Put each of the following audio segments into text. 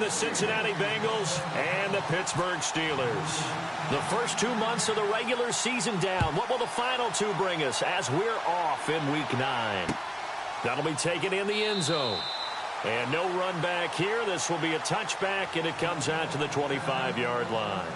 between the Cincinnati Bengals and the Pittsburgh Steelers. The first 2 months of the regular season down. What will the final two bring us as we're off in Week 9? That'll be taken in the end zone. And no run back here. This will be a touchback, and it comes out to the 25-yard line.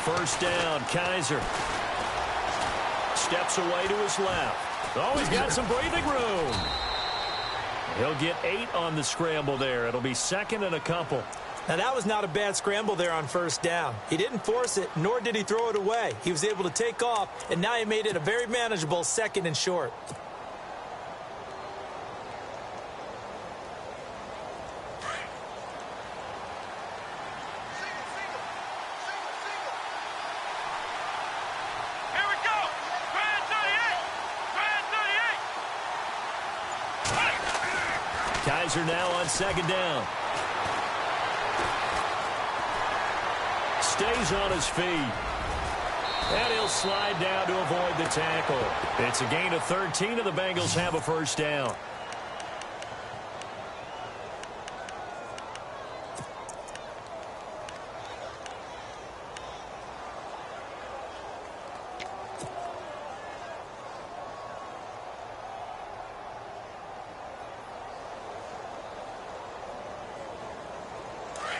First down, Kaiser. Steps away to his left. Oh, he's got some breathing room. He'll get 8 on the scramble there. It'll be second and a couple. Now, that was not a bad scramble there on first down. He didn't force it, nor did he throw it away. He was able to take off, and now he made it a very manageable second and short. Kaiser now on second down. Stays on his feet. And he'll slide down to avoid the tackle. It's a gain of 13, and the Bengals have a first down.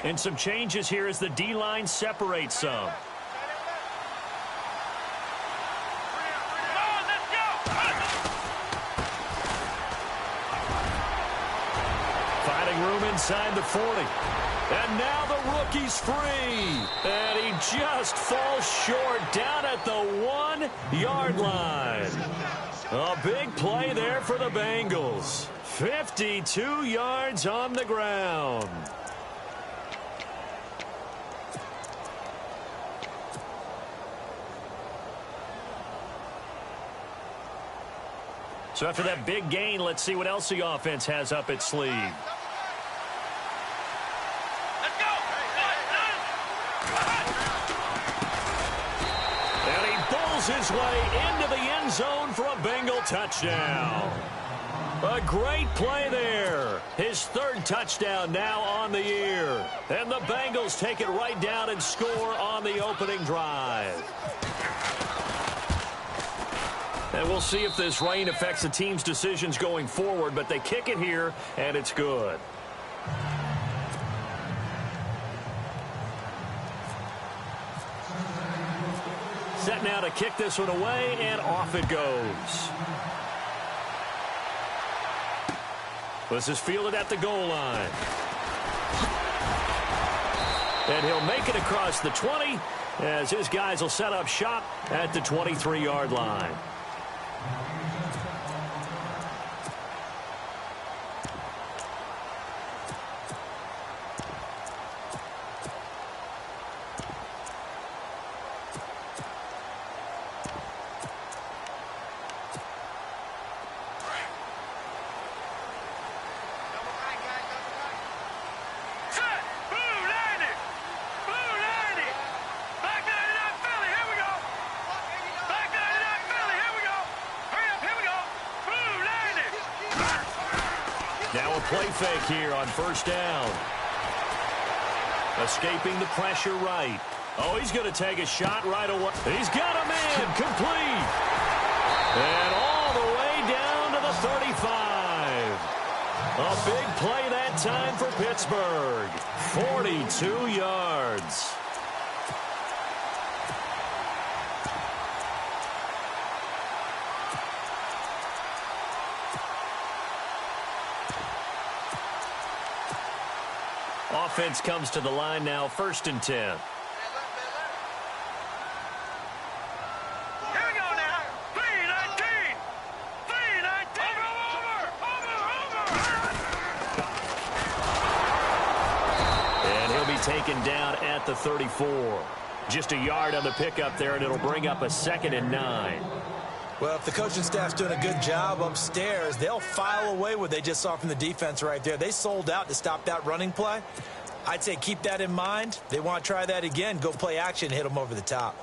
And some changes here as the D-line separates some. Finding room inside the 40. And now the rookie's free. And he just falls short down at the 1-yard line. A big play there for the Bengals. 52 yards on the ground. So after that big gain, let's see what else the offense has up its sleeve. Let's go! And he bowls his way into the end zone for a Bengal touchdown. A great play there. His third touchdown now on the year. And the Bengals take it right down and score on the opening drive. And we'll see if this rain affects the team's decisions going forward, but they kick it here, and it's good. Set now to kick this one away, and off it goes. This is fielded at the goal line. And he'll make it across the 20, as his guys will set up shop at the 23-yard line. Now a play fake here on first down. Escaping the pressure right. Oh, he's going to take a shot right away. He's got a man complete. And all the way down to the 35. A big play that time for Pittsburgh. 42 yards. Offense comes to the line now, 1st and 10. Here we go now. 3-19. 3-19. Over. taken down at the 34. Just a yard on the pickup there, and it'll bring up a 2nd and 9. Well, if the coaching staff's doing a good job upstairs, they'll file away what they just saw from the defense right there. They sold out to stop that running play. I'd say keep that in mind. They want to try that again. Go play action, hit them over the top.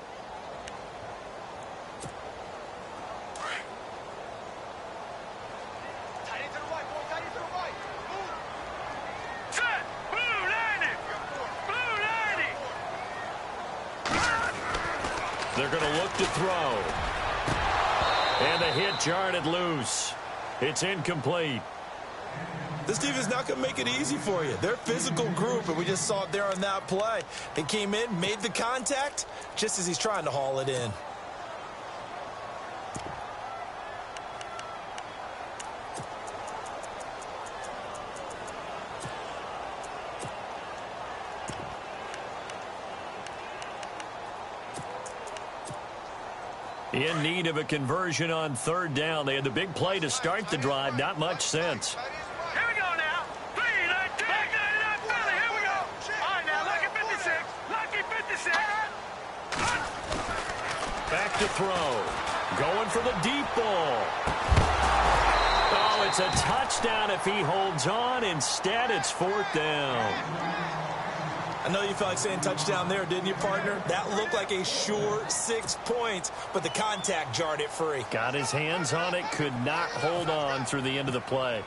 They're going to look to throw. And the hit jarred it loose. It's incomplete. This team is not going to make it easy for you. They're a physical group, and we just saw it there on that play. They came in, made the contact, just as he's trying to haul it in. In need of a conversion on 3rd down. They had the big play to start the drive. Not much sense. Here we go now. 3, 9, 10, 99, Philly. Here we go. All right, now, lucky 56. Lucky 56. Back to throw. Going for the deep ball. Oh, it's a touchdown if he holds on. Instead, it's 4th down. I know you felt like saying touchdown there, didn't you, partner? That looked like a sure 6 points, but the contact jarred it free. Got his hands on it, could not hold on through the end of the play.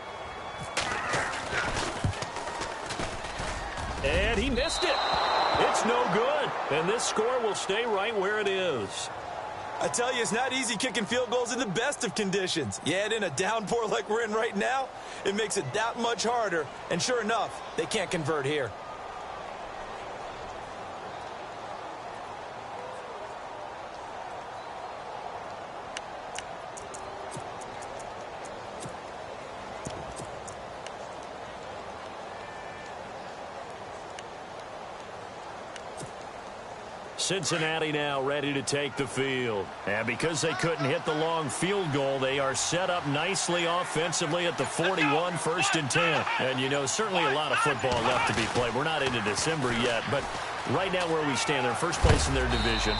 And he missed it. It's no good. And this score will stay right where it is. I tell you, it's not easy kicking field goals in the best of conditions. You add in a downpour like we're in right now, it makes it that much harder. And sure enough, they can't convert here. Cincinnati now ready to take the field. And because they couldn't hit the long field goal, they are set up nicely offensively at the 41, 1st and 10. And, you know, certainly a lot of football left to be played. We're not into December yet, but right now where we stand, they're first place in their division.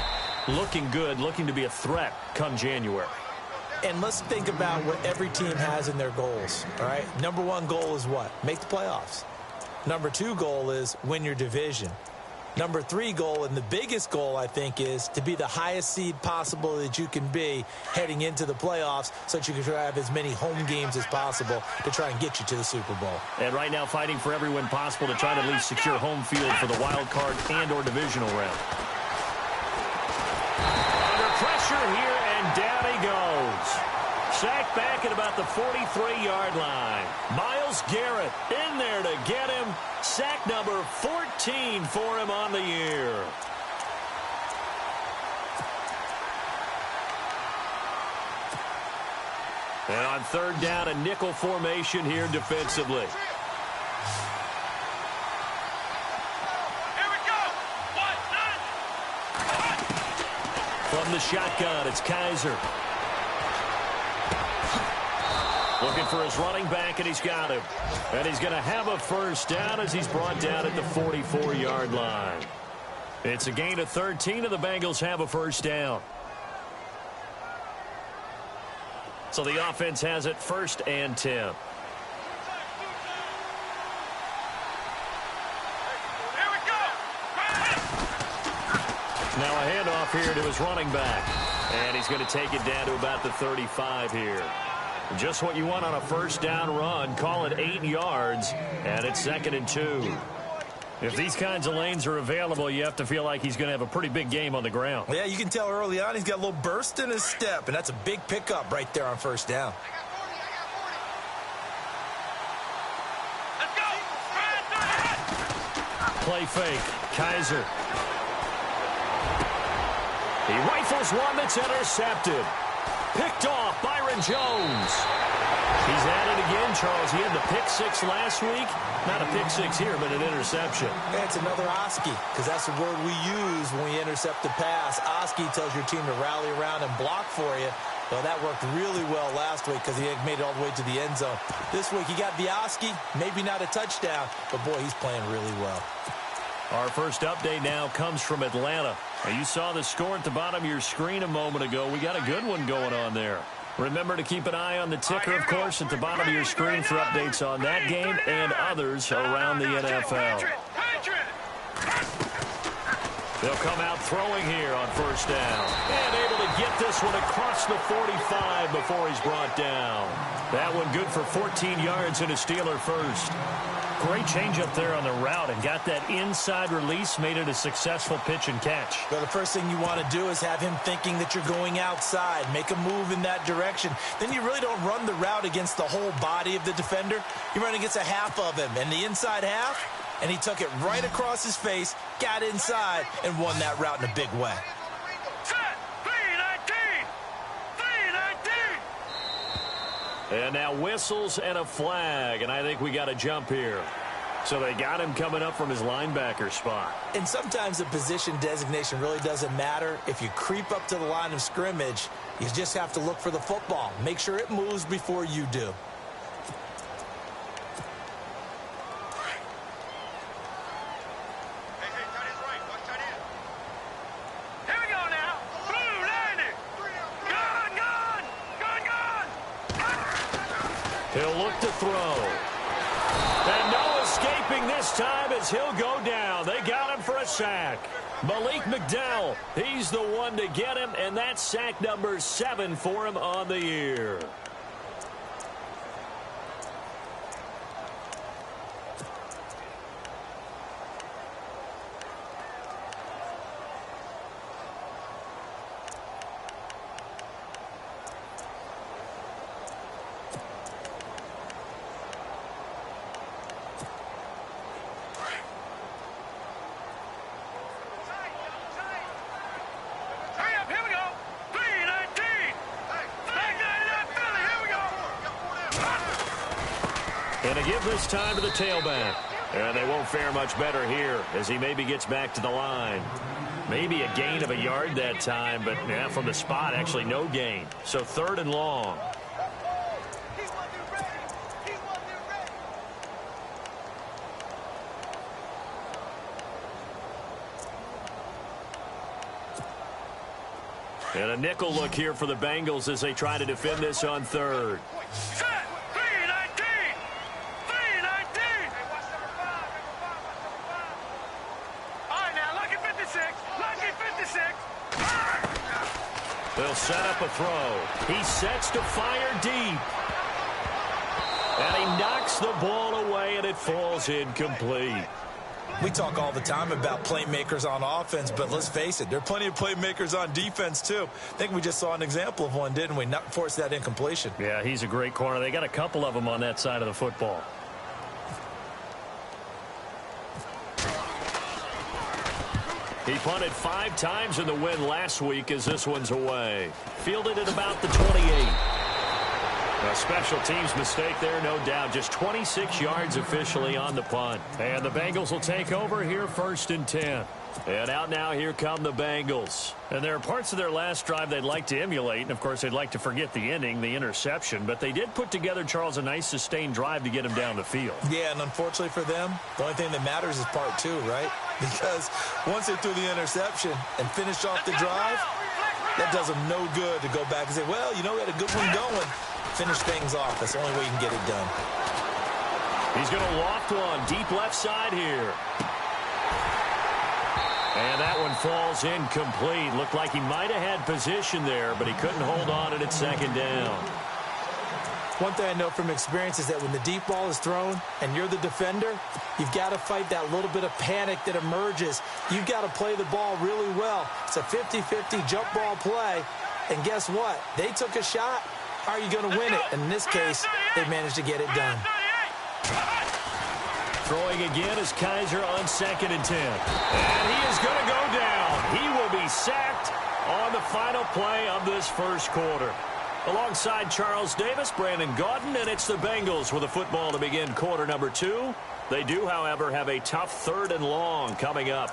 Looking good, looking to be a threat come January. And let's think about what every team has in their goals, all right? Number 1 goal is what? Make the playoffs. Number 2 goal is win your division. Number 3 goal, and the biggest goal, I think, is to be the highest seed possible that you can be heading into the playoffs so that you can try to have as many home games as possible to try and get you to the Super Bowl. And right now fighting for every win possible to try to at least secure home field for the wild card and or divisional round. Under pressure here, and down he goes. Sacked back at about the 43-yard line. Myles Garrett in there to get him. Sack number 14 for him on the year. And on 3rd down, a nickel formation here defensively. Here we go. 1, 9. From the shotgun, it's Kaiser. Looking for his running back, and he's got him. And he's going to have a 1st down as he's brought down at the 44-yard line. It's a gain of 13, and the Bengals have a 1st down. So the offense has it 1st and 10. Here we go. Now a handoff here to his running back. And he's going to take it down to about the 35 here. Just what you want on a 1st down run. Call it 8 yards, and it's 2nd and 2. If these kinds of lanes are available, you have to feel like he's going to have a pretty big game on the ground. Yeah, you can tell early on he's got a little burst in his step, and that's a big pickup right there on 1st down. Let's go. Play fake. Kaiser. He rifles one that's intercepted. Picked off, Byron Jones. He's at it again, Charles. He had the pick 6 last week. Not a pick 6 here, but an interception. Yeah, it's another Oski, because that's the word we use when we intercept the pass. Oski tells your team to rally around and block for you. Well, that worked really well last week because he made it all the way to the end zone. This week he got the Oski, maybe not a touchdown, but boy, he's playing really well. Our first update now comes from Atlanta. Now, you saw the score at the bottom of your screen a moment ago. We got a good one going on there. Remember to keep an eye on the ticker, of course, at the bottom of your screen for updates on that game and others around the NFL. They'll come out throwing here on first down. And able to get this one across the 45 before he's brought down. That one good for 14 yards and a Steeler first. Great change up there on the route and got that inside release, made it a successful pitch and catch. Well, the first thing you want to do is have him thinking that you're going outside, make a move in that direction. Then you really don't run the route against the whole body of the defender. You run against a half of him, and the inside half, and he took it right across his face, got inside, and won that route in a big way. And now whistles and a flag, and I think we got a jump here. So they got him coming up from his linebacker spot. And sometimes the position designation really doesn't matter. If you creep up to the line of scrimmage, you just have to look for the football. Make sure it moves before you do. He'll look to throw. And no escaping this time as he'll go down. They got him for a sack. Malik McDowell, he's the one to get him, and that's sack number 7 for him on the year. And a give this time to the tailback. And they won't fare much better here as he maybe gets back to the line. Maybe a gain of a yard that time, but yeah, from the spot, actually no gain. So 3rd and long. And a nickel look here for the Bengals as they try to defend this on 3rd. They'll set up a throw. He sets to fire deep. And he knocks the ball away, and it falls incomplete. We talk all the time about playmakers on offense, but let's face it, there are plenty of playmakers on defense, too. I think we just saw an example of one, didn't we? Not force that incompletion. Yeah, he's a great corner. They got a couple of them on that side of the football. He punted 5 times in the win last week as this one's away. Fielded at about the 28. A special teams mistake there, no doubt. Just 26 yards officially on the punt. And the Bengals will take over here 1st and 10. And out now, here come the Bengals. And there are parts of their last drive they'd like to emulate. And, of course, they'd like to forget the ending, the interception. But they did put together, Charles, a nice sustained drive to get him down the field. Yeah, and unfortunately for them, the only thing that matters is part 2, right? Because once they threw the interception and finished off the drive, that does them no good to go back and say, well, you know, we had a good one going. Finish things off. That's the only way you can get it done. He's going to loft one deep left side here. And that one falls incomplete. Looked like he might have had position there, but he couldn't hold on and it's 2nd down. One thing I know from experience is that when the deep ball is thrown and you're the defender, you've got to fight that little bit of panic that emerges. You've got to play the ball really well. It's a 50-50 jump ball play. And guess what? They took a shot. Are you going to win it? And in this case, they managed to get it done. Throwing again is Kaiser on 2nd and 10. And he is going to go down. He will be sacked on the final play of this first quarter. Alongside Charles Davis, Brandon Gaudin, and it's the Bengals with a football to begin quarter number 2. They do, however, have a tough 3rd and long coming up.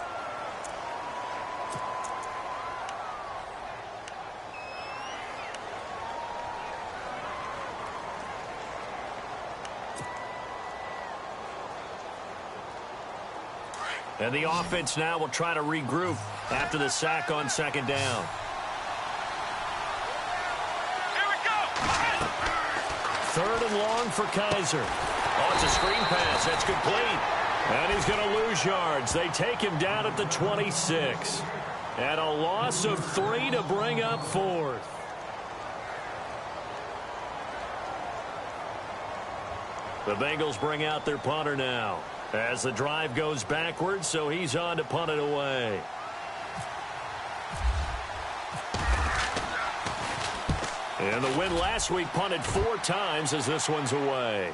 And the offense now will try to regroup after the sack on second down. Here we go. Third and long for Kaiser. Oh, it's a screen pass. That's complete. And he's going to lose yards. They take him down at the 26. And a loss of 3 to bring up fourth. The Bengals bring out their punter now as the drive goes backwards, so he's on to punt it away. And the win last week punted 4 times as this one's away.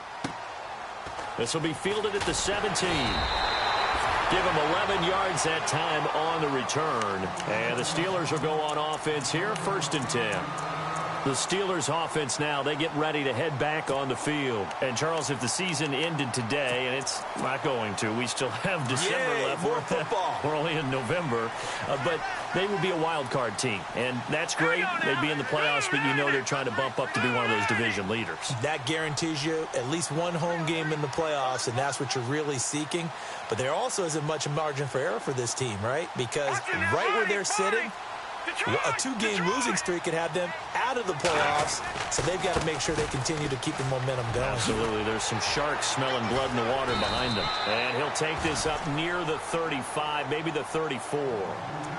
This will be fielded at the 17. Give him 11 yards that time on the return. And the Steelers will go on offense here, 1st and 10. The Steelers offense now, they get ready to head back on the field. And, Charles, if the season ended today, and it's not going to, we still have December left. More football. We're only in November. But they would be a wild card team. And that's great. They'd be in the playoffs, but you know they're trying to bump up to be one of those division leaders. That guarantees you at least one home game in the playoffs, and that's what you're really seeking. But there also isn't much margin for error for this team, right? Because right where they're sitting, a 2-game losing streak could have them out of the playoffs, so they've got to make sure they continue to keep the momentum going. Absolutely. There's some sharks smelling blood in the water behind them. And he'll take this up near the 35, maybe the 34.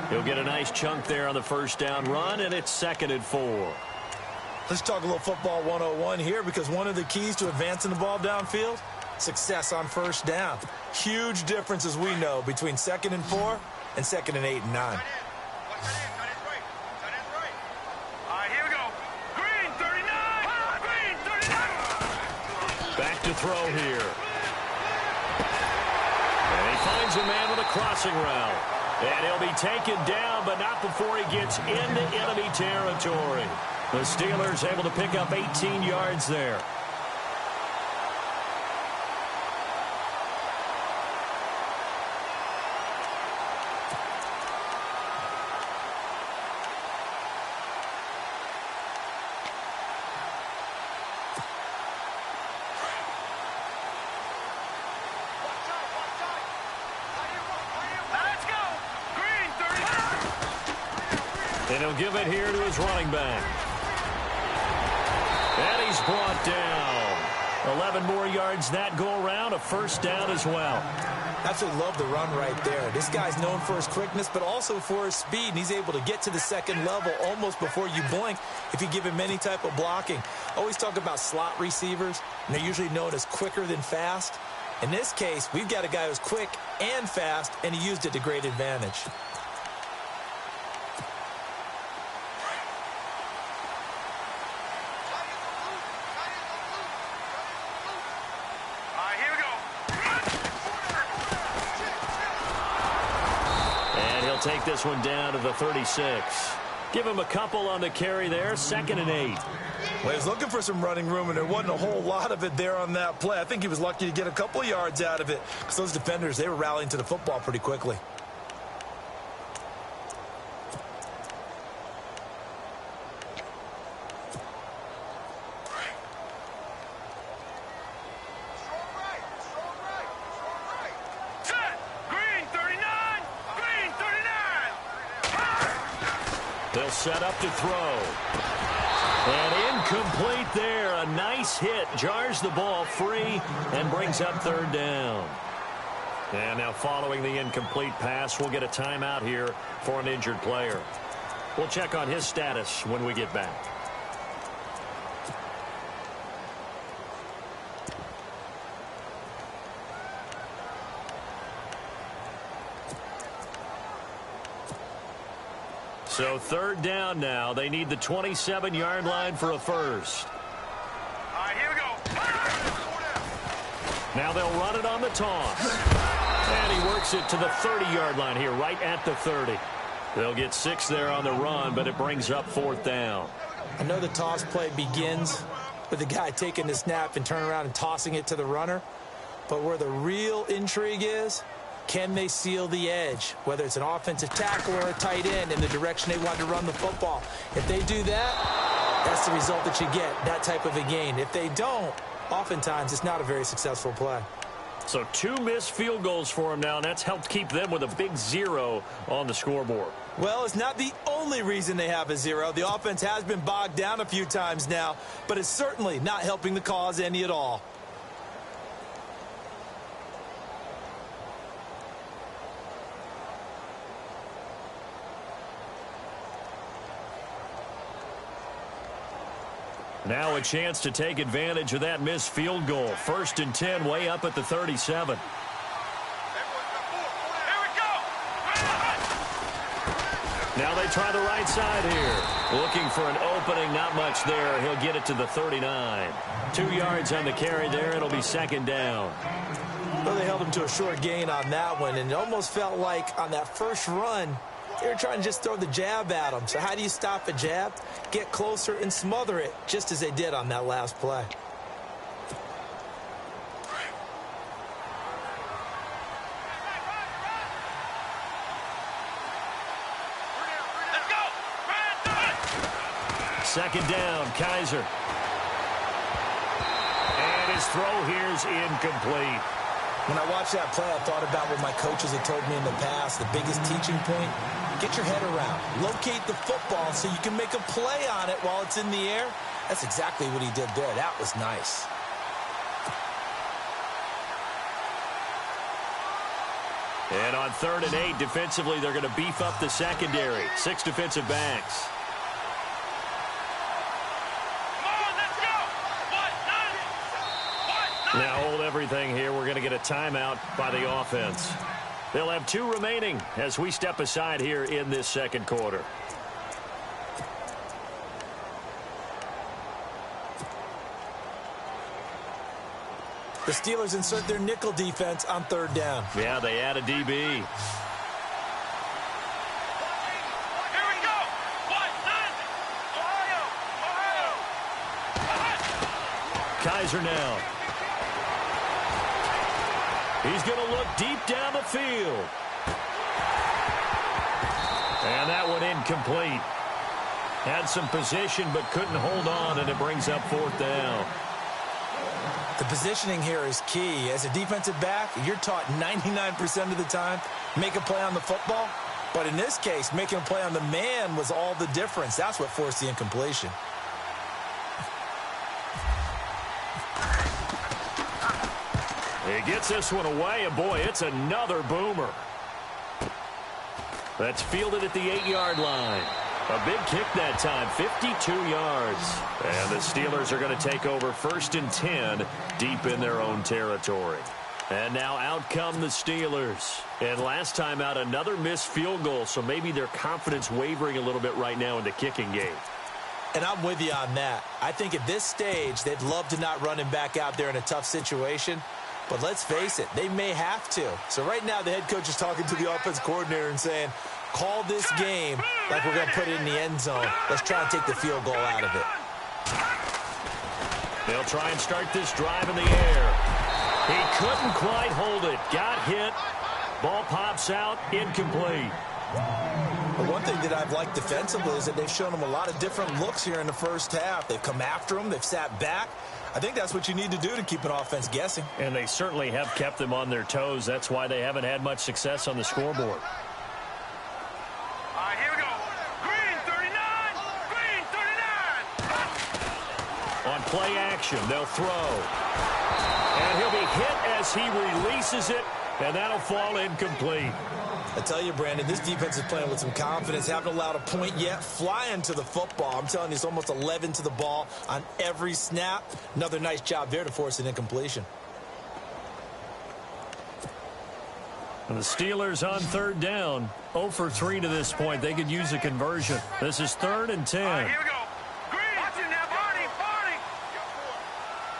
He'll get a nice chunk there on the first down run, and it's 2nd and 4. Let's talk a little football 101 here, because one of the keys to advancing the ball downfield, success on first down. Huge difference, as we know, between 2nd and 4 and 2nd and 8 and 9. To throw here. And he finds a man with a crossing route. And he'll be taken down, but not before he gets into enemy territory. The Steelers able to pick up 18 yards there. And he'll give it here to his running back. And he's brought down. 11 more yards that go around, a first down as well. Absolutely love the run right there. This guy's known for his quickness, but also for his speed. And he's able to get to the second level almost before you blink if you give him any type of blocking. Always talk about slot receivers, and they're usually known as quicker than fast. In this case, we've got a guy who's quick and fast, and he used it to great advantage. Take this one down to the 36. Give him a couple on the carry there. 2nd and 8. Well, he was looking for some running room, and there wasn't a whole lot of it there on that play. I think he was lucky to get a couple yards out of it, because those defenders, they were rallying to the football pretty quickly. They'll set up to throw. And incomplete there. A nice hit. Jars the ball free and brings up 3rd down. And now following the incomplete pass, we'll get a timeout here for an injured player. We'll check on his status when we get back. So 3rd down now. They need the 27-yard line for a first. All right, here we go. Now they'll run it on the toss. And he works it to the 30-yard line here, right at the 30. They'll get 6 there on the run, but it brings up 4th down. I know the toss play begins with the guy taking the snap and turning around and tossing it to the runner. But where the real intrigue is, can they seal the edge, whether it's an offensive tackle or a tight end, in the direction they want to run the football? If they do that, that's the result that you get, that type of a gain. If they don't, oftentimes it's not a very successful play. So 2 missed field goals for him now, and that's helped keep them with a big 0 on the scoreboard. Well, it's not the only reason they have a 0. The offense has been bogged down a few times now, but it's certainly not helping the cause any at all. Now a chance to take advantage of that missed field goal. 1st and 10, way up at the 37. Now they try the right side here. Looking for an opening, not much there. He'll get it to the 39. 2 yards on the carry there. It'll be 2nd down. Well, they held him to a short gain on that one, and it almost felt like on that first run, they were trying to just throw the jab at him. So how do you stop a jab? Get closer and smother it, just as they did on that last play. Second down, Kaiser. And his throw here's incomplete. When I watched that play, I thought about what my coaches had told me in the past. The biggest teaching point, get your head around. Locate the football so you can make a play on it while it's in the air. That's exactly what he did there. That was nice. And on 3rd and 8, defensively, they're going to beef up the secondary. 6 defensive backs. Now hold everything here. We're going to get a timeout by the offense. They'll have 2 remaining as we step aside here in this 2nd quarter. The Steelers insert their nickel defense on 3rd down. Yeah, they add a DB. Kaiser now. He's going to look deep down the field. And that one incomplete. Had some position but couldn't hold on, and it brings up 4th down. The positioning here is key. As a defensive back, you're taught 99% of the time, make a play on the football. But in this case, making a play on the man was all the difference. That's what forced the incompletion. He gets this one away, and boy, it's another boomer. That's fielded at the 8-yard line. A big kick that time, 52 yards. And the Steelers are going to take over 1st and 10 deep in their own territory. And now out come the Steelers. And last time out, another missed field goal, so maybe their confidence wavering a little bit right now in the kicking game. And I'm with you on that. I think at this stage, they'd love to not run him back out there in a tough situation. But let's face it, they may have to. So right now, the head coach is talking to the offense coordinator and saying, call this game like we're going to put it in the end zone. Let's try and take the field goal out of it. They'll try and start this drive in the air. He couldn't quite hold it. Got hit. Ball pops out. Incomplete. But one thing that I've liked defensively is that they've shown them a lot of different looks here in the first half. They've come after him. They've sat back. I think that's what you need to do to keep an offense guessing. And they certainly have kept them on their toes. That's why they haven't had much success on the scoreboard. Here we go. Green 39. Green 39. On play action, they'll throw. And he'll be hit as he releases it, and that'll fall incomplete. I tell you, Brandon, this defense is playing with some confidence. Haven't allowed a point yet. Flying to the football. I'm telling you, it's almost 11 to the ball on every snap. Another nice job there to force an incompletion. And the Steelers on 3rd down. 0 for 3 to this point. They could use a conversion. This is 3rd and 10. Here we go. Green. Watch it now, Barney. Barney.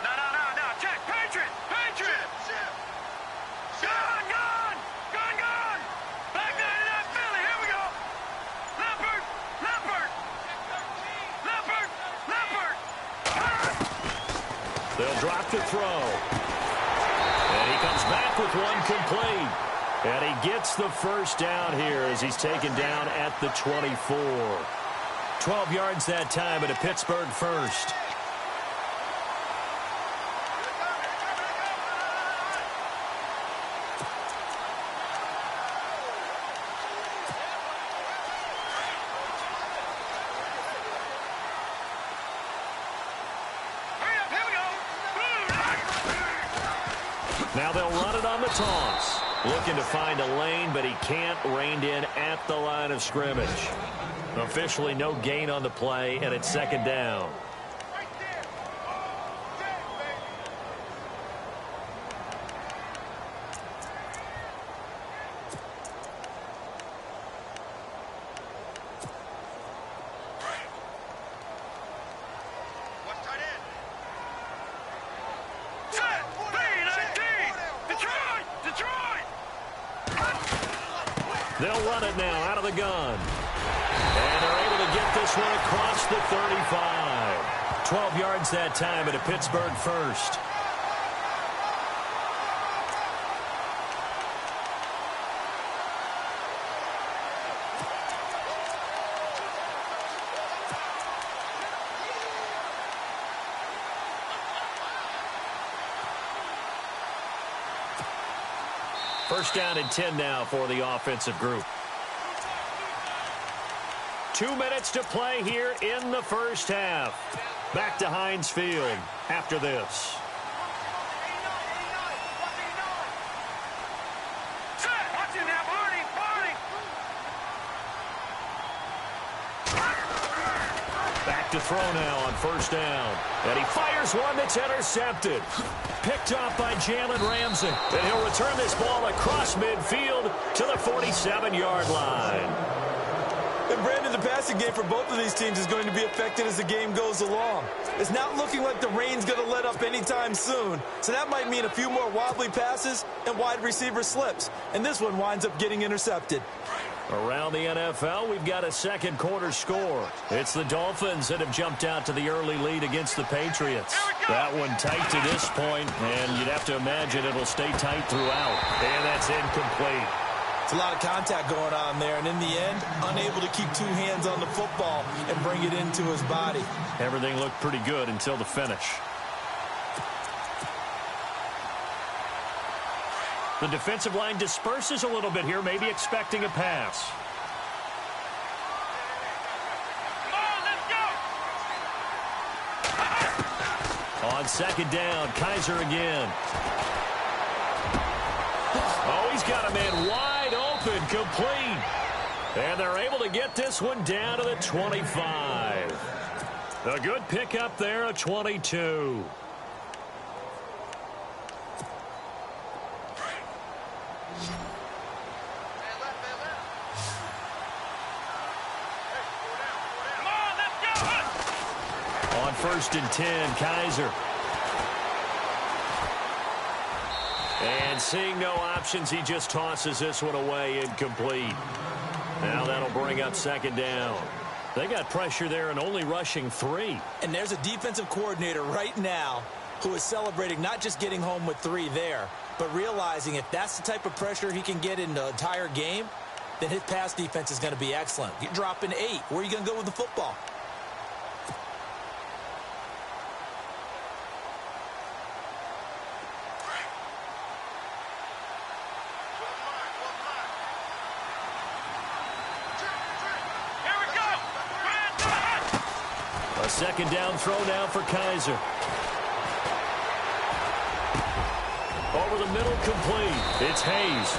No. Check. Patriot. Gun. Black 99 Philly. Here we go. Leopard. They'll drop the throw. And he comes back with one complete. And he gets the 1st down here as he's taken down at the 24. 12 yards that time and a Pittsburgh 1st. Now they'll run it on the toss. Looking to find a lane, but he can't. Reined in at the line of scrimmage. Officially no gain on the play, and it's second down. They'll run it now out of the gun. And they're able to get this one across the 35. 12 yards that time at a Pittsburgh first. First down and 10 now for the offensive group. 2 minutes to play here in the first half. Back to Heinz Field after this. Back to throw now on first down. And he fires one that's intercepted. Picked off by Jalen Ramsey. And he'll return this ball across midfield to the 47-yard line. And Brandon, the passing game for both of these teams is going to be affected as the game goes along. It's not looking like the rain's going to let up anytime soon. So that might mean a few more wobbly passes and wide receiver slips. And this one winds up getting intercepted. Around the NFL, we've got a second quarter score. It's the Dolphins that have jumped out to the early lead against the Patriots. That one tight to this point, and you'd have to imagine it'll stay tight throughout. And that's incomplete. It's a lot of contact going on there, and in the end, unable to keep two hands on the football and bring it into his body. Everything looked pretty good until the finish. The defensive line disperses a little bit here, maybe expecting a pass. Come on, let's go. On second down, Kaiser again. Oh, he's got a man wide open, complete. And they're able to get this one down to the 25. A good pickup there, a 22. On first and 10, Kaiser. And seeing no options, he just tosses this one away, incomplete. Now that'll bring up second down. They got pressure there and only rushing 3. And there's a defensive coordinator right now who is celebrating not just getting home with 3 there, but realizing if that's the type of pressure he can get in the entire game, then his pass defense is going to be excellent. You're dropping 8. Where are you going to go with the football? Second down throw now for Kaiser. Over the middle, complete. It's Hayes.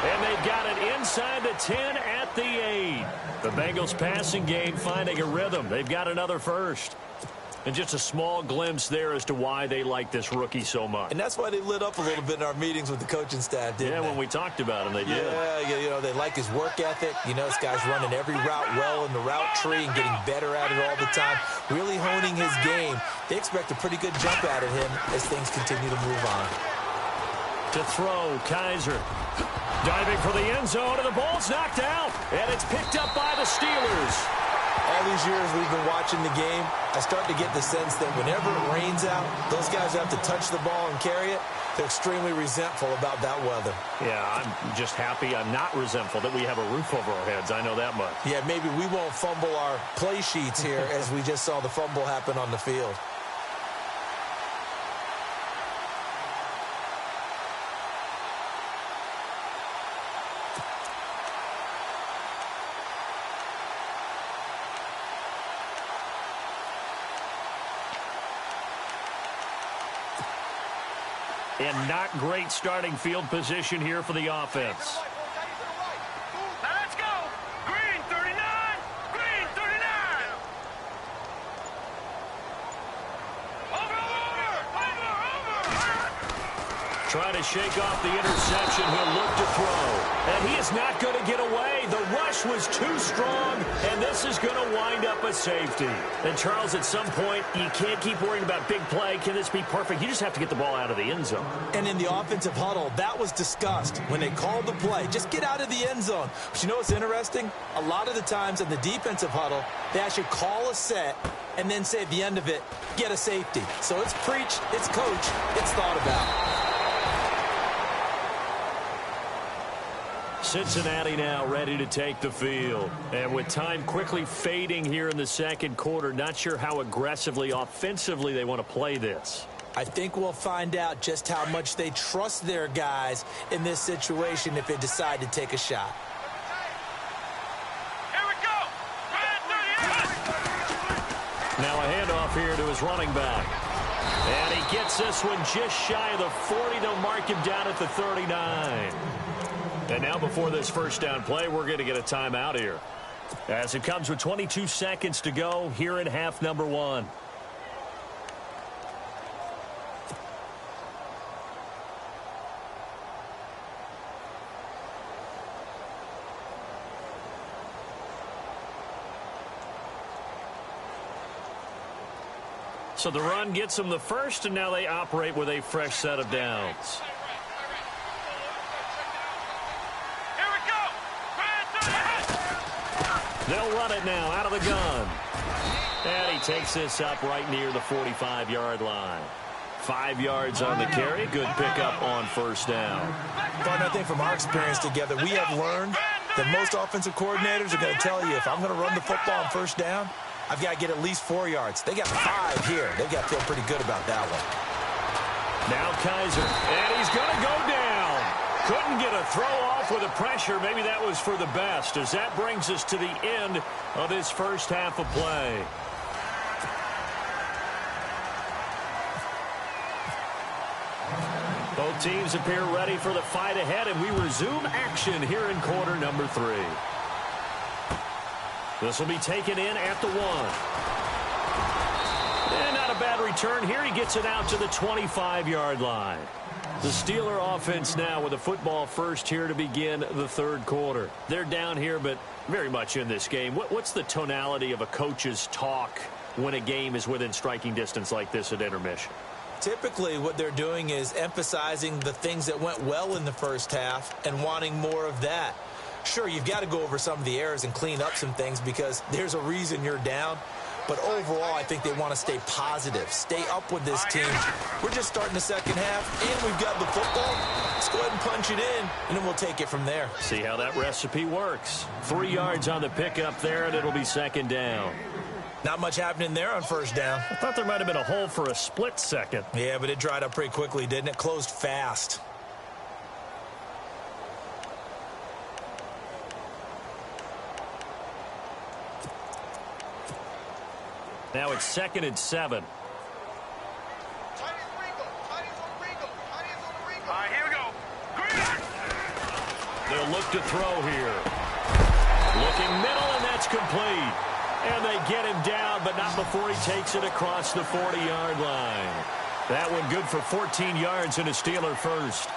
And they've got it inside the 10 at the 8. The Bengals passing game finding a rhythm. They've got another first. And just a small glimpse there as to why they like this rookie so much. And that's why they lit up a little bit in our meetings with the coaching staff, didn't they? When we talked about him, they did. Yeah, you know, they like his work ethic. You know, this guy's running every route well in the route tree and getting better at it all the time, really honing his game. They expect a pretty good jump out of him as things continue to move on. To throw, Kaiser. Diving for the end zone, and the ball's knocked out. And it's picked up by the Steelers. All these years we've been watching the game, I start to get the sense that whenever it rains out, those guys have to touch the ball and carry it. They're extremely resentful about that weather. Yeah, I'm just happy I'm not resentful that we have a roof over our heads. I know that much. Yeah, maybe we won't fumble our play sheets here as we just saw the fumble happen on the field. And not great starting field position here for the offense. Now let's go. Green 39. Green 39. Over. Trying to shake off the interception. He'll look to throw. And he is not going to get away. The rush was too strong, and this is going to wind up a safety. And, Charles, at some point, you can't keep worrying about big play. Can this be perfect? You just have to get the ball out of the end zone. And in the offensive huddle, that was discussed when they called the play. Just get out of the end zone. But you know what's interesting? A lot of the times in the defensive huddle, they actually call a set and then say at the end of it, get a safety. So it's preach, it's coach, it's thought about. Cincinnati now ready to take the field. And with time quickly fading here in the second quarter, not sure how aggressively, offensively they want to play this. I think we'll find out just how much they trust their guys in this situation if they decide to take a shot. Here we go. Now a handoff here to his running back. And he gets this one just shy of the 40. They'll mark him down at the 39. And now before this first down play, we're going to get a timeout here. As it comes with 22 seconds to go here in half number one. So the run gets them the first, and now they operate with a fresh set of downs. They'll run it now out of the gun. And he takes this up right near the 45-yard line. 5 yards on the carry. Good pickup on first down. But I think from our experience together, we have learned that most offensive coordinators are going to tell you, if I'm going to run the football on first down, I've got to get at least 4 yards. They got 5 here. They've got to feel pretty good about that one. Now Kaiser. And he's going to go down. Couldn't get a throw off with the pressure. Maybe that was for the best, as that brings us to the end of this first half of play. Both teams appear ready for the fight ahead, and we resume action here in quarter number 3. This will be taken in at the 1. And not a bad return here. He gets it out to the 25-yard line. The Steeler offense now with a football first here to begin the third quarter. They're down here, but very much in this game. What's the tonality of a coach's talk when a game is within striking distance like this at intermission? Typically, what they're doing is emphasizing the things that went well in the first half and wanting more of that. Sure, you've got to go over some of the errors and clean up some things because there's a reason you're down. But overall, I think they want to stay positive, stay up with this team. We're just starting the second half, and we've got the football. Let's go ahead and punch it in, and then we'll take it from there. See how that recipe works. 3 yards on the pickup there, and it'll be second down. Not much happening there on first down. I thought there might have been a hole for a split second. Yeah, but it dried up pretty quickly, didn't it? Closed fast. Now it's 2nd and 7. All right, here we go. They'll look to throw here. Looking middle, and that's complete. And they get him down, but not before he takes it across the 40-yard line. That one good for 14 yards and a Steeler first.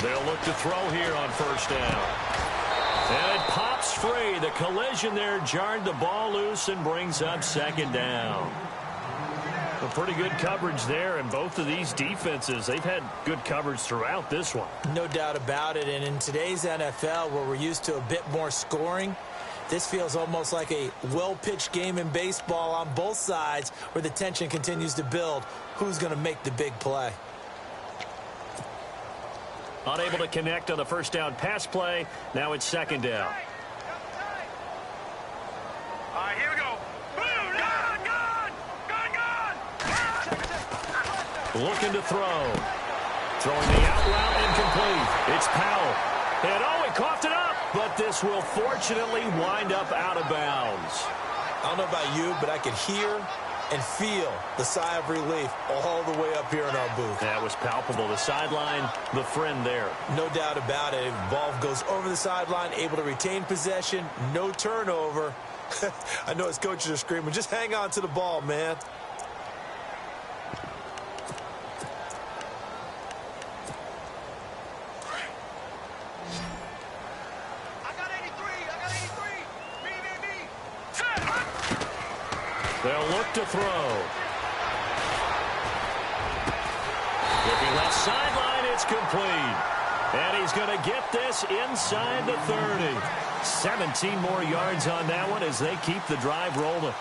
They'll look to throw here on first down. And it pops free. The collision there jarred the ball loose and brings up second down. A pretty good coverage there, and both of these defenses, they've had good coverage throughout this one. No doubt about it, and in today's NFL, where we're used to a bit more scoring, This feels almost like a well-pitched game in baseball on both sides where the tension continues to build. Who's going to make the big play? Unable to connect on the first down pass play. Now it's second down. All right, here we go. Gone! Looking to throw. Throwing the out route incomplete. It's Powell. And oh, he coughed it up. But this will fortunately wind up out of bounds. I don't know about you, but I could hear and feel the sigh of relief all the way up here in our booth. That was palpable. The sideline, the friend there. No doubt about it. Ball goes over the sideline, able to retain possession, no turnover. I know his coaches are screaming, just hang on to the ball, man. They'll look to throw. Looking left sideline, it's complete. And he's going to get this inside the 30. 17 more yards on that one as they keep the drive rolling.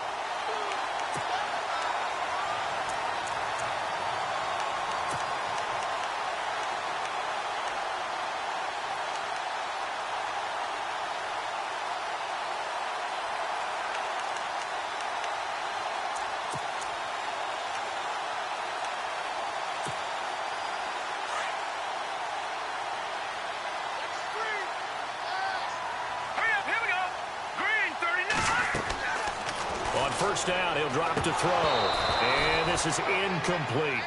First down, he'll drop to throw. And this is incomplete.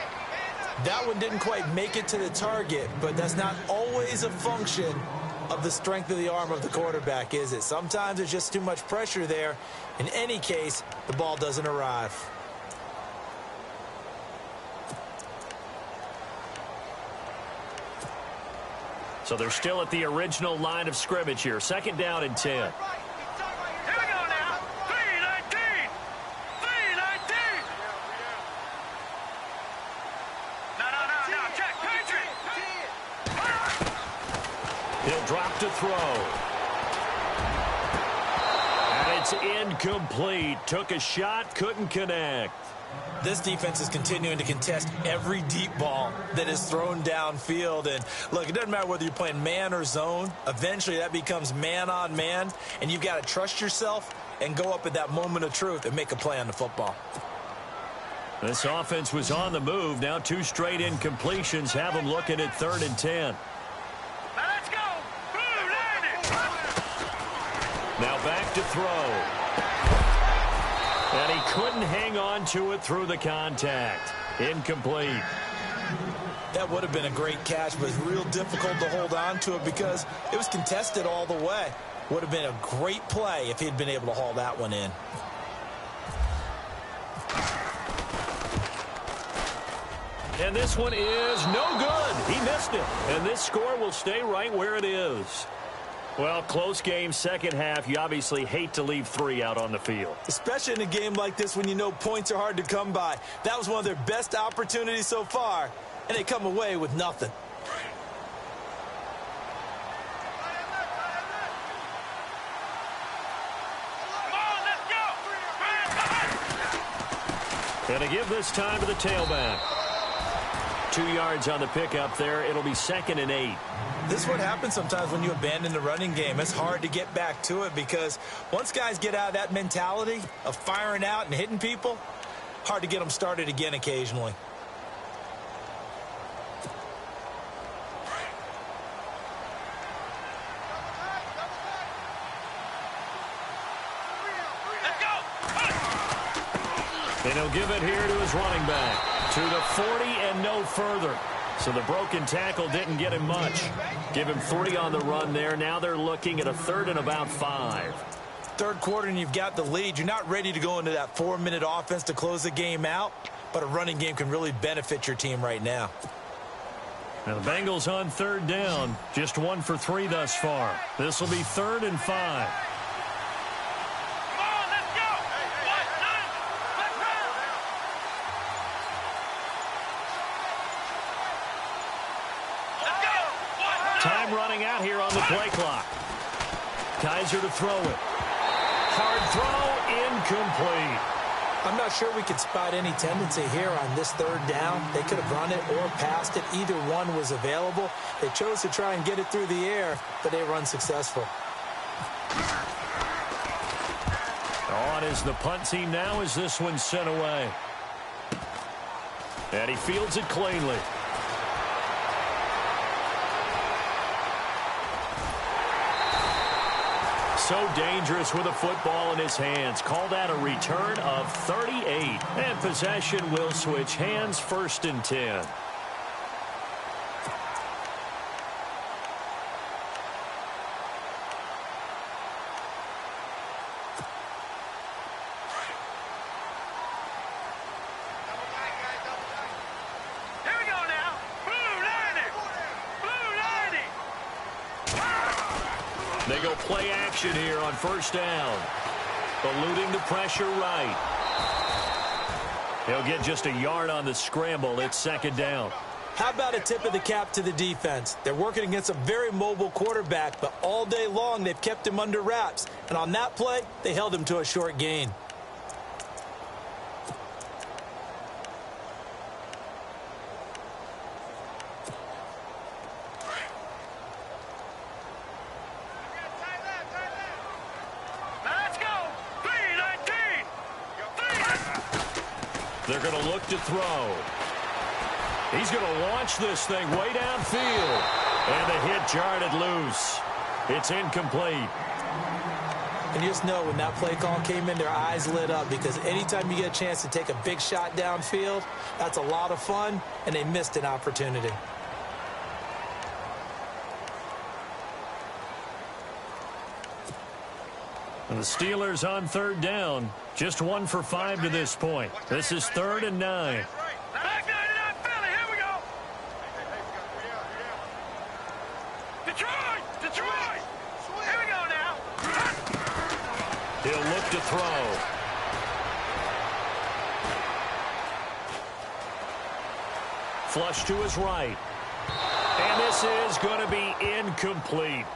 That one didn't quite make it to the target, but that's not always a function of the strength of the arm of the quarterback, is it? Sometimes there's just too much pressure there. In any case, the ball doesn't arrive. So they're still at the original line of scrimmage here. Second down and 10. He'll drop to throw. And it's incomplete. Took a shot, couldn't connect. This defense is continuing to contest every deep ball that is thrown downfield. And look, it doesn't matter whether you're playing man or zone. Eventually that becomes man on man. And you've got to trust yourself and go up at that moment of truth and make a play on the football. This offense was on the move. Now 2 straight incompletions have them looking at 3rd and 10. Now back to throw. And he couldn't hang on to it through the contact. Incomplete. That would have been a great catch, but it's real difficult to hold on to it because it was contested all the way. Would have been a great play if he'd been able to haul that one in. And this one is no good. He missed it. And this score will stay right where it is. Well, close game, second half. You obviously hate to leave 3 out on the field. Especially in a game like this when you know points are hard to come by. That was one of their best opportunities so far, and they come away with nothing. And to give this time to the tailback. 2 yards on the pickup there. It'll be 2nd and 8. This is what happens sometimes when you abandon the running game. It's hard to get back to it because once guys get out of that mentality of firing out and hitting people, hard to get them started again occasionally. And he'll give it here to his running back. To the 40 and no further. So the broken tackle didn't get him much. Give him 3 on the run there. Now they're looking at a 3rd and about 5. Third quarter and you've got the lead. You're not ready to go into that 4-minute offense to close the game out, but a running game can really benefit your team right now. Now the Bengals on 3rd down. Just 1 for 3 thus far. This will be 3rd and 5. Time running out here on the play clock. Kaiser to throw it. hard throw, incomplete. I'm not sure we could spot any tendency here on this third down. They could have run it or passed it. Either one was available. They chose to try and get it through the air, but they were unsuccessful. On is the punt team now as this one's sent away. And he fields it cleanly. So dangerous with a football in his hands. Call that a return of 38. And possession will switch hands, 1st and 10. They go play action here on 1st down. Eluding the pressure right. He'll get just a yard on the scramble. It's 2nd down. How about a tip of the cap to the defense? They're working against a very mobile quarterback, but all day long they've kept him under wraps. And on that play, they held him to a short gain. They're going to look to throw. He's going to launch this thing way downfield. And the hit jarred it loose. It's incomplete. And you just know when that play call came in, their eyes lit up, because anytime you get a chance to take a big shot downfield, that's a lot of fun, and they missed an opportunity. And the Steelers on 3rd down. Just 1 for 5 to this point. This is 3rd and 9. Detroit! Here we go now. He'll look to throw. Flush to his right. And this is going to be incomplete.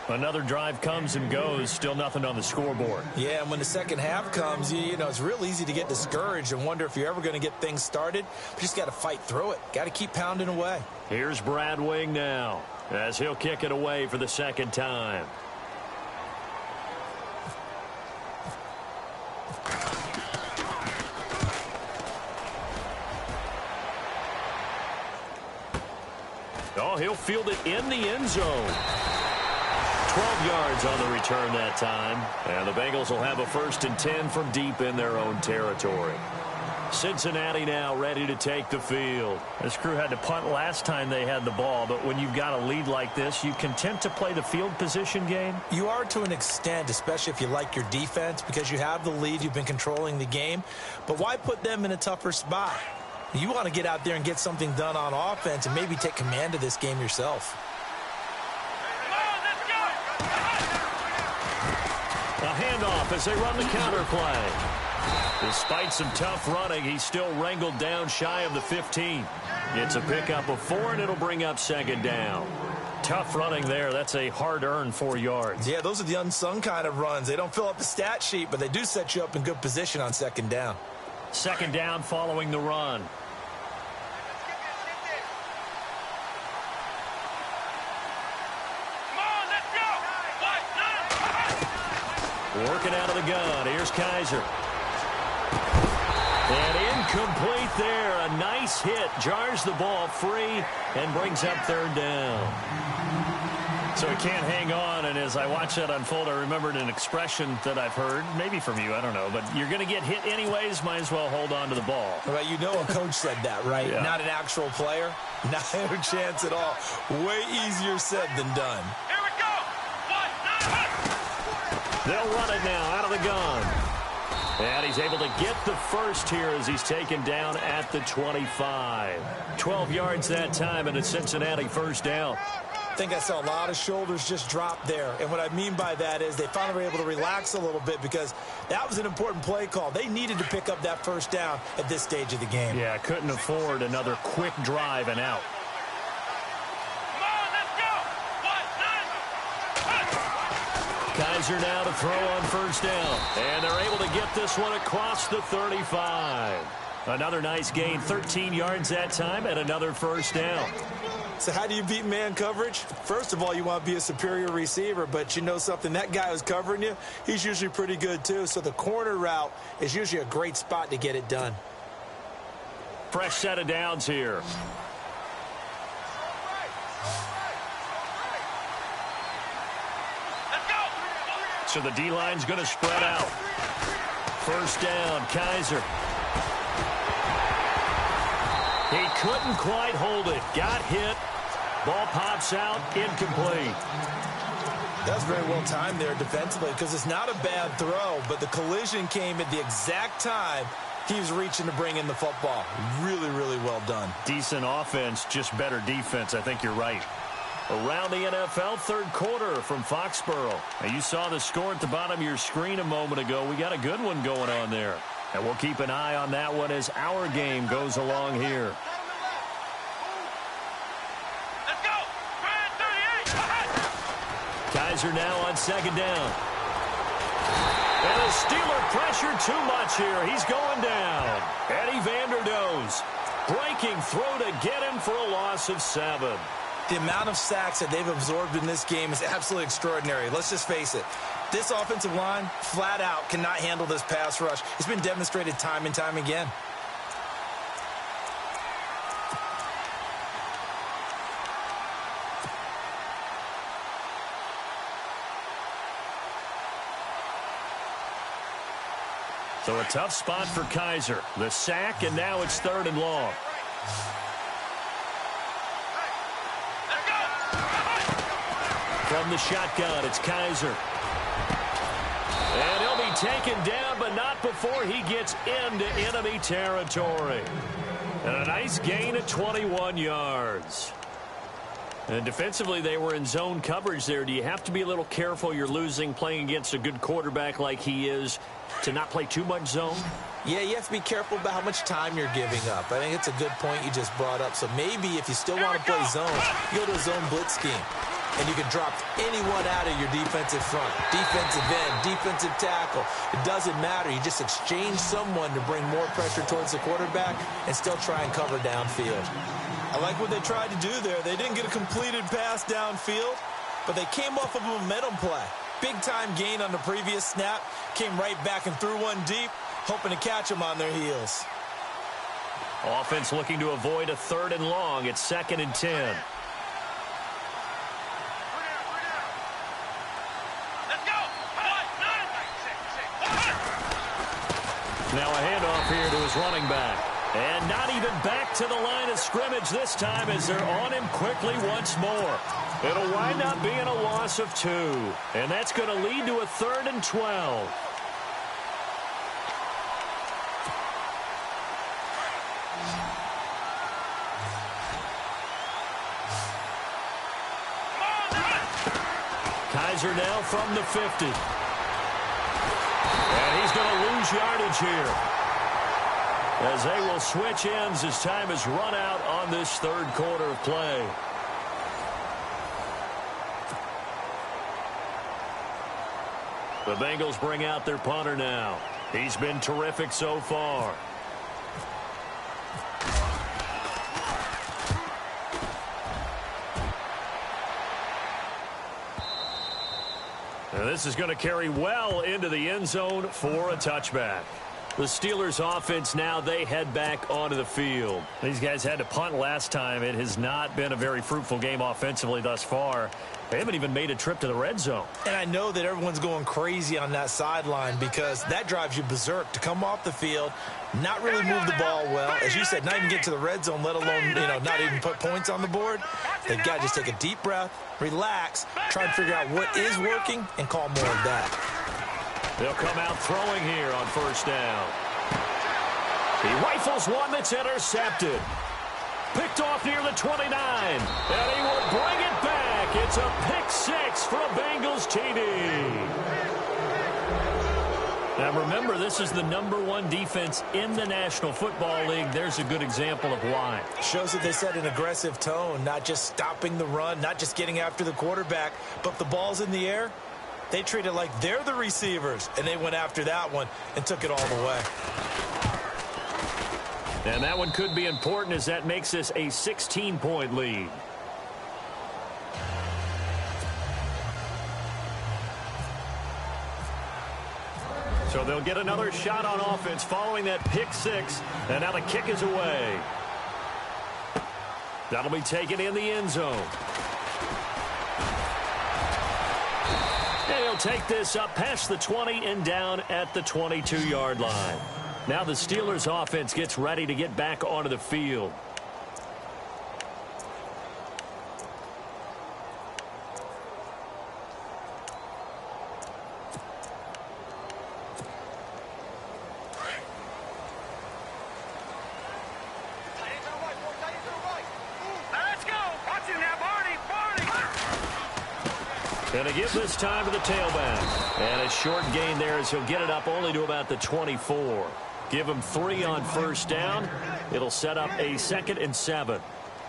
Another drive comes and goes. Still nothing on the scoreboard. Yeah, and when the second half comes, you know, it's real easy to get discouraged and wonder if you're ever going to get things started. But you just got to fight through it. Got to keep pounding away. Here's Brad Wing now as he'll kick it away for the 2nd time. Oh, he'll field it in the end zone. 12 yards on the return that time. And the Bengals will have a 1st and 10 from deep in their own territory. Cincinnati now ready to take the field. This crew had to punt last time they had the ball, but when you've got a lead like this, you content to play the field position game? You are to an extent, especially if you like your defense, because you have the lead, you've been controlling the game. But why put them in a tougher spot? You want to get out there and get something done on offense and maybe take command of this game yourself. A handoff as they run the counter play. Despite some tough running, he's still wrangled down shy of the 15. It's a pickup of 4, and it'll bring up 2nd down. Tough running there. That's a hard-earned 4 yards. Yeah, those are the unsung kind of runs. They don't fill up the stat sheet, but they do set you up in good position on 2nd down. 2nd down following the run. Working out of the gun. Here's Kaiser. And incomplete there. A nice hit. Jars the ball free and brings up 3rd down. So he can't hang on, and as I watch that unfold, I remembered an expression that I've heard, maybe from you, I don't know, but you're going to get hit anyways, might as well hold on to the ball. Right, you know a coach said that, right? Yeah. Not an actual player. Not a chance at all. Way easier said than done. They'll run it now out of the gun. And he's able to get the first here as he's taken down at the 25. 12 yards that time and a Cincinnati 1st down. I think I saw a lot of shoulders just drop there. And what I mean by that is they finally were able to relax a little bit because that was an important play call. They needed to pick up that 1st down at this stage of the game. Yeah, couldn't afford another quick drive and out. Kaiser now to throw on first down. And they're able to get this one across the 35. Another nice gain, 13 yards that time, and another first down. So how do you beat man coverage? First of all, you want to be a superior receiver, but you know something, that guy who's covering you, he's usually pretty good too. So the corner route is usually a great spot to get it done. Fresh set of downs here. So the D-line's going to spread out. First down, Kaiser. He couldn't quite hold it. Got hit. Ball pops out, incomplete. That's very well timed there defensively because it's not a bad throw, but the collision came at the exact time he was reaching to bring in the football. Really, really well done. Decent offense, just better defense. I think you're right. Around the NFL, third quarter from Foxborough. Now, you saw the score at the bottom of your screen a moment ago. We got a good one going on there. And we'll keep an eye on that one as our game goes along here. Let's go! 38! Kaiser now on second down. And the Steeler pressure too much here. He's going down. Eddie Vanderdoes breaking through to get him for a loss of 7. The amount of sacks that they've absorbed in this game is absolutely extraordinary. Let's just face it. This offensive line, flat out, cannot handle this pass rush. It's been demonstrated time and time again. So a tough spot for Kaiser. The sack, and now it's 3rd and long. From the shotgun, it's Kaiser. And he'll be taken down, but not before he gets into enemy territory. And a nice gain of 21 yards. And defensively, they were in zone coverage there. Do you have to be a little careful? You're losing playing against a good quarterback like he is to not play too much zone? Yeah, you have to be careful about how much time you're giving up. I think it's a good point you just brought up. So maybe if you still want to play zone, you go to a zone blitz scheme. And you can drop anyone out of your defensive front. Defensive end, defensive tackle. It doesn't matter. You just exchange someone to bring more pressure towards the quarterback and still try and cover downfield. I like what they tried to do there. They didn't get a completed pass downfield, but they came off of a momentum play. Big-time gain on the previous snap. Came right back and threw one deep, hoping to catch them on their heels. Offense looking to avoid a 3rd and long. It's 2nd and 10. Now a handoff here to his running back. And not even back to the line of scrimmage this time as they're on him quickly once more. It'll wind up being a loss of 2. And that's going to lead to a 3rd and 12. Kaiser now from the 50. And he's going to lose yardage here, as they will switch ends as time is run out on this 3rd quarter of play. The Bengals bring out their punter now. He's been terrific so far. And this is going to carry well into the end zone for a touchback. The Steelers offense now, they head back onto the field. These guys had to punt last time. It has not been a very fruitful game offensively thus far. They haven't even made a trip to the red zone. And I know that everyone's going crazy on that sideline because that drives you berserk to come off the field, not really move the ball well. As you said, not even get to the red zone, let alone, not even put points on the board. They've got to just take a deep breath, relax, try and figure out what is working, and call more of that. They'll come out throwing here on first down. He rifles one that's intercepted. Picked off near the 29. And he will bring it back. It's a pick 6 for a Bengals TD. Now remember, this is the #1 defense in the National Football League. There's a good example of why. Shows that they set an aggressive tone, not just stopping the run, not just getting after the quarterback, but if the ball's in the air, They treat it like they're the receivers, and they went after that one and took it all the way. And that one could be important as that makes this a 16-point lead. So they'll get another shot on offense following that pick six. And now the kick is away. That'll be taken in the end zone. And he'll take this up past the 20 and down at the 22-yard line. Now the Steelers offense gets ready to get back onto the field. Going to give this time to the tailback. And a short gain there as he'll get it up only to about the 24. Give him 3 on first down. It'll set up a 2nd and 7.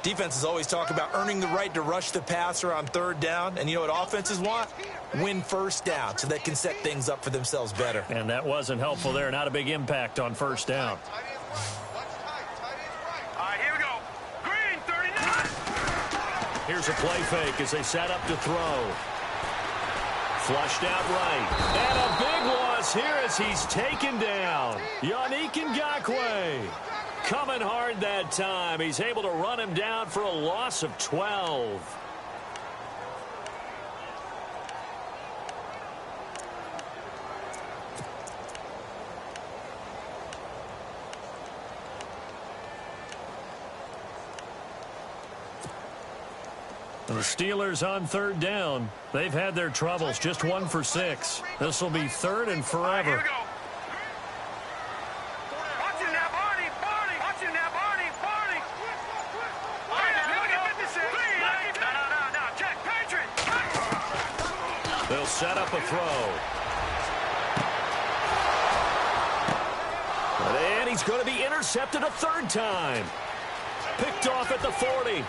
Defenses always talk about earning the right to rush the passer on 3rd down. And you know what offenses want? Win first down so they can set things up for themselves better. And that wasn't helpful there. Not a big impact on first down. All right, here we go. Green, 39. Here's a play fake as they set up to throw. Flushed out right. And a big loss here as he's taken down. Yannick Ngakoue coming hard that time. He's able to run him down for a loss of 12. The Steelers on 3rd down. They've had their troubles, just 1 for 6. This will be 3rd and forever. Here we go. Watching that, Barney. Watching that, Barney. All right, now, look at 56. No. Check, Patriot. They'll set up a throw. And he's going to be intercepted a 3rd time. Picked off at the 40.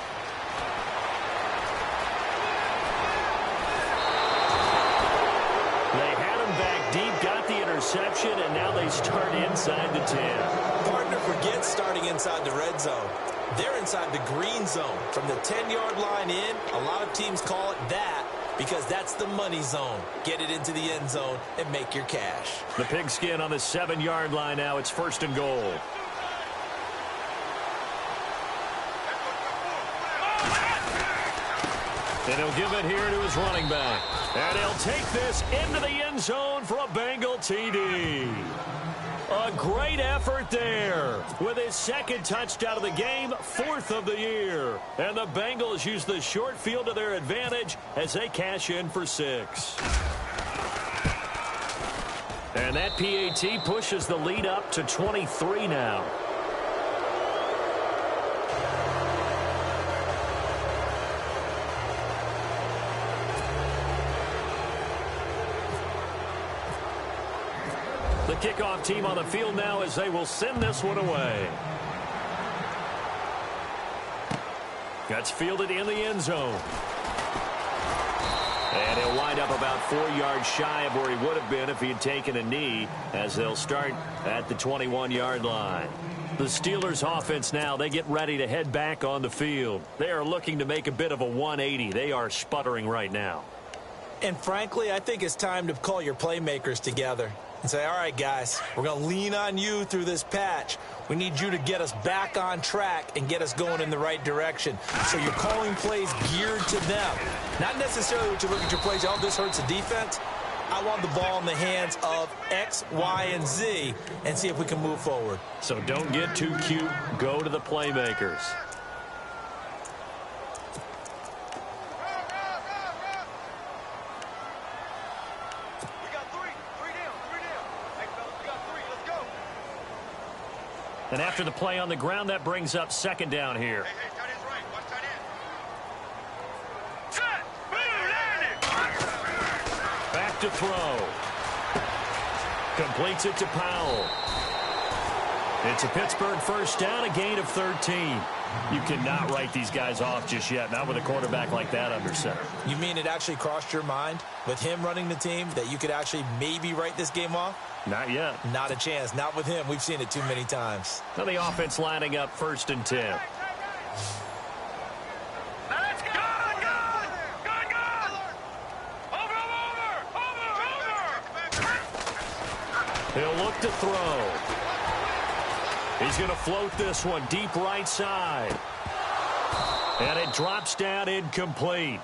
Got the interception, and now they start inside the 10. Partner forgets starting inside the red zone. They're inside the green zone. From the 10-yard line in, a lot of teams call it that because that's the money zone. Get it into the end zone and make your cash. The pigskin on the 7-yard line now. It's 1st and goal. And he'll give it here to his running back. And he'll take this into the end zone for a Bengal TD. A great effort there with his 2nd touchdown of the game, 4th of the year. And the Bengals use the short field to their advantage as they cash in for 6. And that PAT pushes the lead up to 23 now. The kickoff team on the field now as they will send this one away. That's fielded in the end zone. And he'll wind up about 4 yards shy of where he would have been if he had taken a knee as they'll start at the 21-yard line. The Steelers offense now, they get ready to head back on the field. They are looking to make a bit of a 180. They are sputtering right now. And frankly, I think it's time to call your playmakers together and say, all right, guys, we're going to lean on you through this patch. We need you to get us back on track and get us going in the right direction. So you're calling plays geared to them. Not necessarily what you look at your plays, oh, this hurts the defense. I want the ball in the hands of X, Y, and Z and see if we can move forward. So don't get too cute. Go to the playmakers. And after the play on the ground, that brings up 2nd down here. Hey, tight end's right. Watch tight end. Set. Boom, landed. Back to throw. Completes it to Powell. It's a Pittsburgh 1st down, a gain of 13. You cannot write these guys off just yet, not with a quarterback like that under center. You mean it actually crossed your mind with him running the team that you could actually maybe write this game off? Not yet. Not a chance. Not with him. We've seen it too many times. Now the offense lining up 1st and 10. Let's go! Good! Over! He'll look to throw. He's going to float this one deep right side. And it drops down incomplete.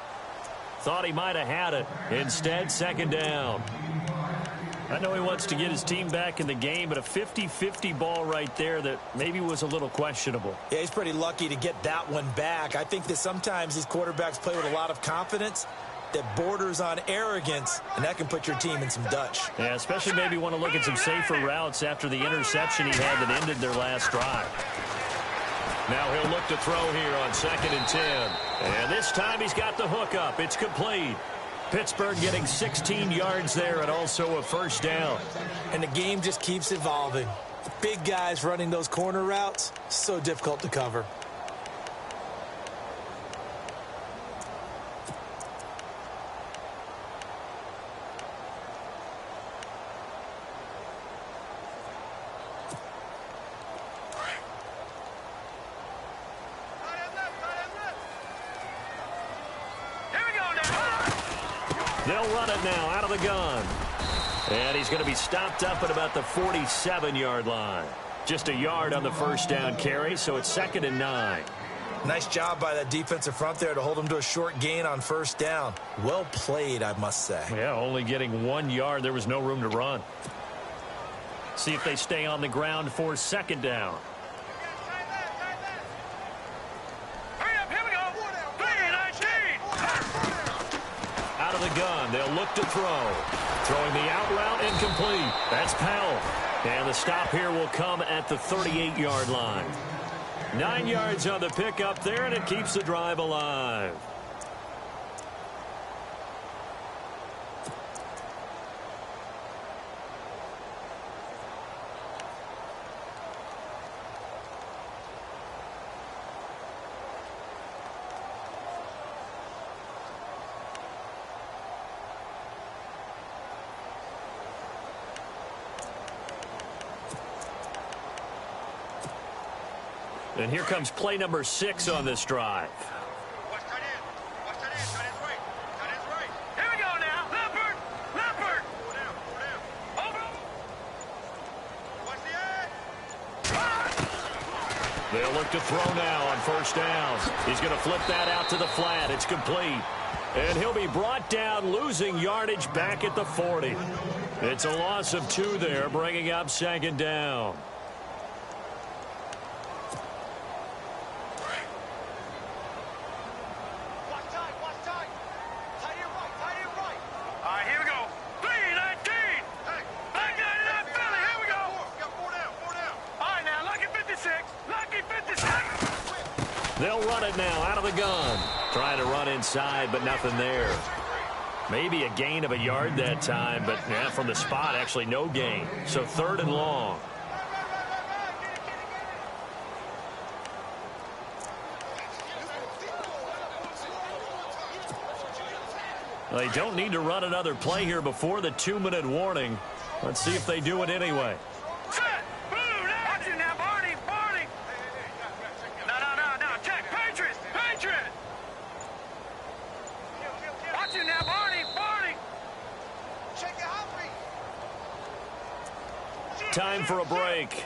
Thought he might have had it. Instead, 2nd down. I know he wants to get his team back in the game, but a 50-50 ball right there that maybe was a little questionable. Yeah, he's pretty lucky to get that one back. I think that sometimes these quarterbacks play with a lot of confidence that borders on arrogance, and that can put your team in some Dutch. Yeah, especially maybe want to look at some safer routes after the interception he had that ended their last drive. Now he'll look to throw here on 2nd and 10. And this time he's got the hook up. It's complete. Pittsburgh getting 16 yards there and also a 1st down. And the game just keeps evolving. Big guys running those corner routes, so difficult to cover. They'll run it now out of the gun. And he's going to be stopped up at about the 47-yard line. Just a yard on the 1st down carry, so it's 2nd and 9. Nice job by that defensive front there to hold him to a short gain on 1st down. Well played, I must say. Yeah, only getting 1 yard. There was no room to run. See if they stay on the ground for 2nd down. Out of the gun, they'll look to throw. Throwing the out route, incomplete. That's Powell. And the stop here will come at the 38-yard line. 9 yards on the pickup there, and it keeps the drive alive. And here comes play number 6 on this drive. Watch tight end. Watch tight end. Tight end's right. Tight end's right. Here we go now. Leopard. Leopard. Pull down. Pull down. Over. Watch the edge. They'll look to throw now on 1st down. He's going to flip that out to the flat. It's complete. And he'll be brought down, losing yardage back at the 40. It's a loss of 2 there, bringing up 2nd down. They'll run it now out of the gun. Trying to run inside, but nothing there. Maybe a gain of a yard that time, but yeah, from the spot, actually no gain. So 3rd and long. They don't need to run another play here before the 2-minute warning. Let's see if they do it anyway. Time for a break.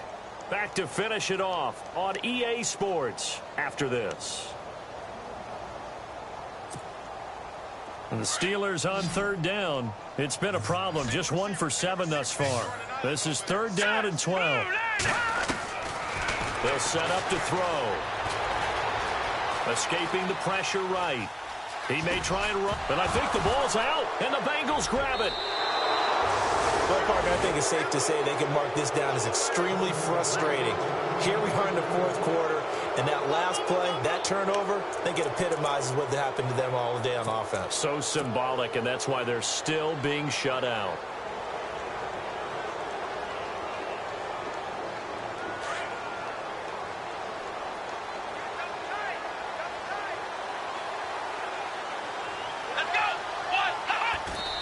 Back to finish it off on EA Sports after this. And the Steelers on 3rd down. It's been a problem. Just 1 for 7 thus far. This is 3rd down and 12. They'll set up to throw. Escaping the pressure right. He may try and run, but I think the ball's out, and the Bengals grab it. Well, partner, I think it's safe to say they can mark this down as extremely frustrating. Here we are in the 4th quarter, and that last play, that turnover, I think it epitomizes what happened to them all day on offense. So symbolic, and that's why they're still being shut out.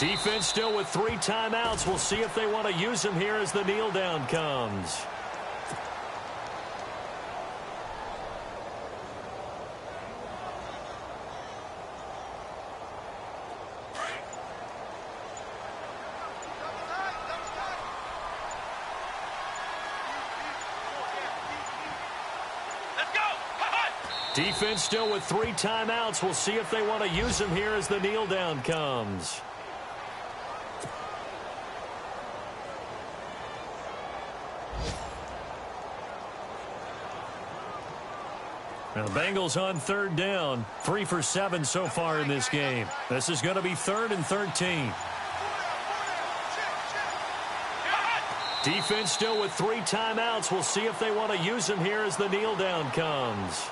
Defense still with 3 timeouts. We'll see if they want to use them here as the kneel down comes. Defense still with 3 timeouts. We'll see if they want to use them here as the kneel down comes. Now the Bengals on 3rd down. 3 for 7 so far in this game. This is going to be 3rd and 13. Defense still with 3 timeouts. We'll see if they want to use them here as the kneel down comes.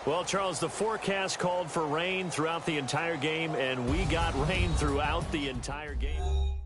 Well, Charles, the forecast called for rain throughout the entire game, and we got rain throughout the entire game.